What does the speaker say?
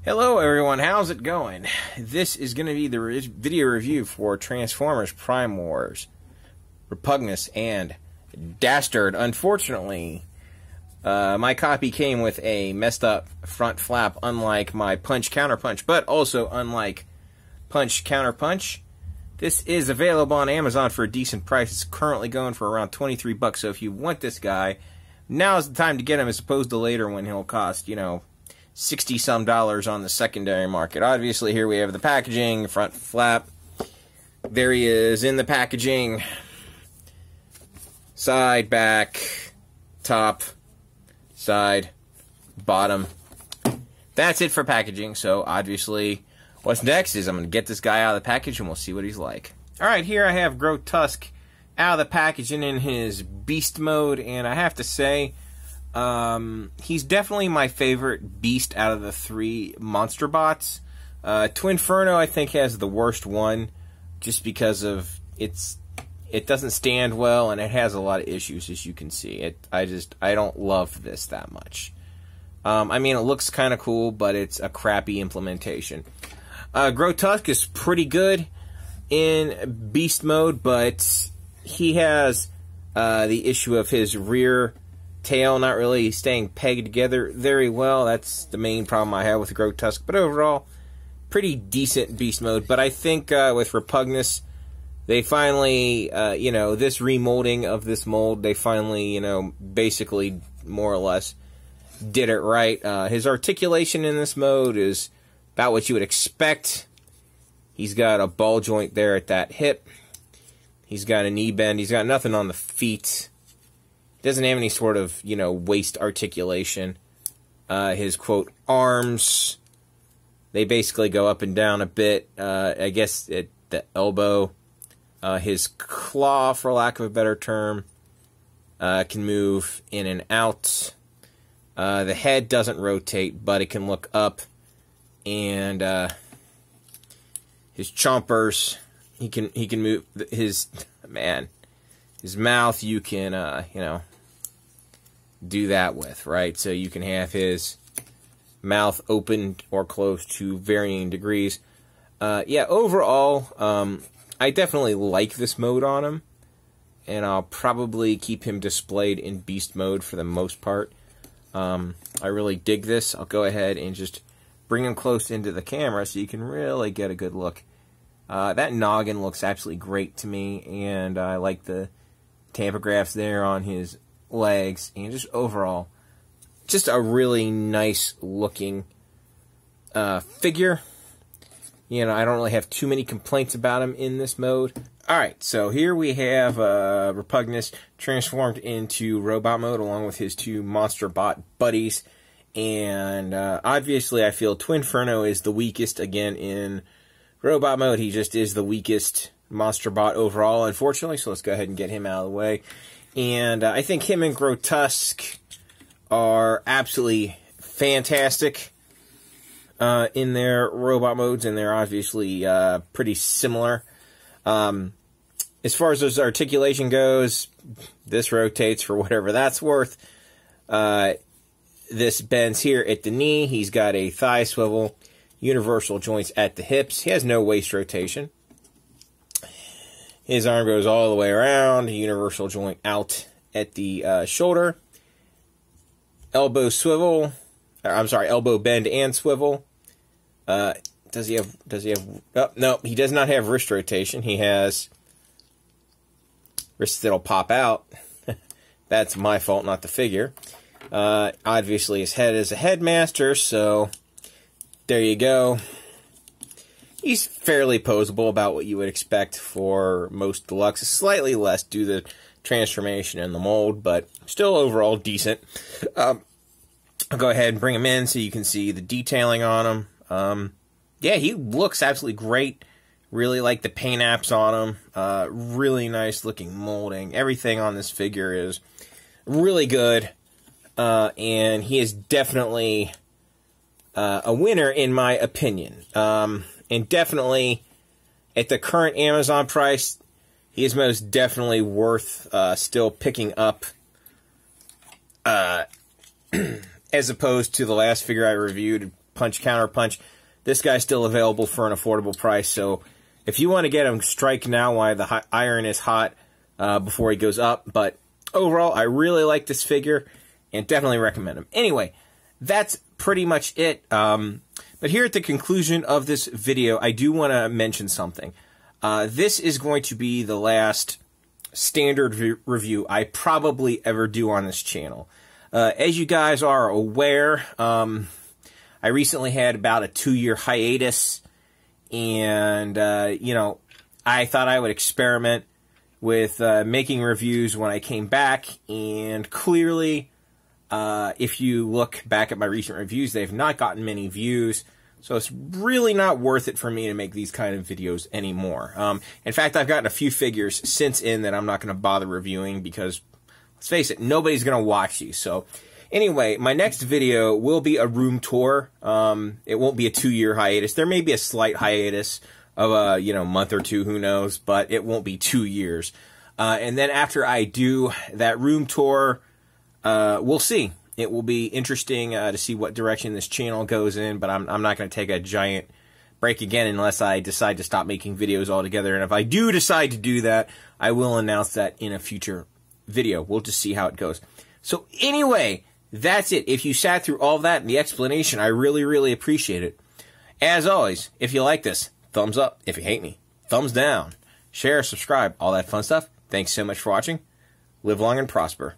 Hello everyone, how's it going? This is going to be the video review for Transformers Prime Wars, Repugnus, and Dastard. Unfortunately, my copy came with a messed up front flap, unlike my Punch Counter Punch, but also unlike Punch Counter Punch. This is available on Amazon for a decent price. It's currently going for around 23 bucks, so if you want this guy, now's the time to get him as opposed to later when he'll cost, you know, $60-some on the secondary market. Obviously, here we have the packaging, front flap. There he is in the packaging. Side, back, top, side, bottom. That's it for packaging. So, obviously, what's next is I'm going to get this guy out of the package and we'll see what he's like. Alright, here I have Grotusk out of the packaging in his beast mode, and I have to say, he's definitely my favorite beast out of the three monster bots. Twinferno, I think, has the worst one, just because of it doesn't stand well, and it has a lot of issues, as you can see. I don't love this that much. I mean, it looks kind of cool, but it's a crappy implementation. Grotusk is pretty good in beast mode, but he has the issue of his rear tail not really staying pegged together very well. That's the main problem I have with Grotusk. But overall, pretty decent beast mode. But I think with Repugnus, they finally, this remolding of this mold, they finally, basically more or less did it right. His articulation in this mode is about what you would expect. He's got a ball joint there at that hip. He's got a knee bend. He's got nothing on the feet. Doesn't have any sort of, waist articulation. His, quote, arms, they basically go up and down a bit, I guess, at the elbow. His claw, for lack of a better term, can move in and out. The head doesn't rotate, but it can look up. And his chompers, he can move his mouth. You can do that with, right? So you can have his mouth opened or closed to varying degrees. Overall, I definitely like this mode on him, and I'll probably keep him displayed in beast mode for the most part. I really dig this. I'll go ahead and just bring him close into the camera so you can really get a good look. That noggin looks absolutely great to me, and I like the tampograph there on his legs, and just overall, just a really nice looking figure. I don't really have too many complaints about him in this mode. Alright, so here we have Repugnus transformed into robot mode along with his two monster bot buddies, and obviously I feel Twinferno is the weakest again in robot mode. He just is the weakest monster bot overall, unfortunately, so let's go ahead and get him out of the way. And I think him and Grotusk are absolutely fantastic in their robot modes, and they're obviously pretty similar. As far as his articulation goes, this rotates for whatever that's worth. This bends here at the knee. He's got a thigh swivel, universal joints at the hips. He has no waist rotation. His arm goes all the way around, universal joint out at the shoulder. Elbow swivel, elbow bend and swivel. Does he have, oh, no, he does not have wrist rotation. He has wrists that'll pop out. That's my fault, not the figure. Obviously his head is a headmaster, so there you go. He's fairly posable, about what you would expect for most deluxe. Slightly less due to the transformation in the mold, but still overall decent. I'll go ahead and bring him in so you can see the detailing on him. Yeah, he looks absolutely great. Really like the paint apps on him. Really nice looking molding. Everything on this figure is really good. And he is definitely a winner in my opinion. And definitely, at the current Amazon price, he is most definitely worth still picking up, as opposed to the last figure I reviewed, punch, counter punch. This guy's still available for an affordable price, so if you want to get him, strike now while the iron is hot before he goes up. But overall, I really like this figure and definitely recommend him. Anyway, that's pretty much it. But here at the conclusion of this video, I do want to mention something. This is going to be the last standard review I probably ever do on this channel. As you guys are aware, I recently had about a 2-year hiatus, and, you know, I thought I would experiment with making reviews when I came back, and clearly, if you look back at my recent reviews, they've not gotten many views, so it's really not worth it for me to make these kind of videos anymore. In fact, I've gotten a few figures since that I'm not going to bother reviewing because, let's face it, nobody's going to watch these, so... Anyway, my next video will be a room tour. It won't be a 2-year hiatus. There may be a slight hiatus of a, you know, month or two, who knows, but it won't be 2 years. And then after I do that room tour, we'll see. It will be interesting to see what direction this channel goes in, but I'm not going to take a giant break again unless I decide to stop making videos altogether. And if I do decide to do that, I will announce that in a future video. We'll just see how it goes. So anyway... That's it. If you sat through all that and the explanation, I really, really appreciate it. As always, if you like this, thumbs up. If you hate me, thumbs down. Share, subscribe, all that fun stuff. Thanks so much for watching. Live long and prosper.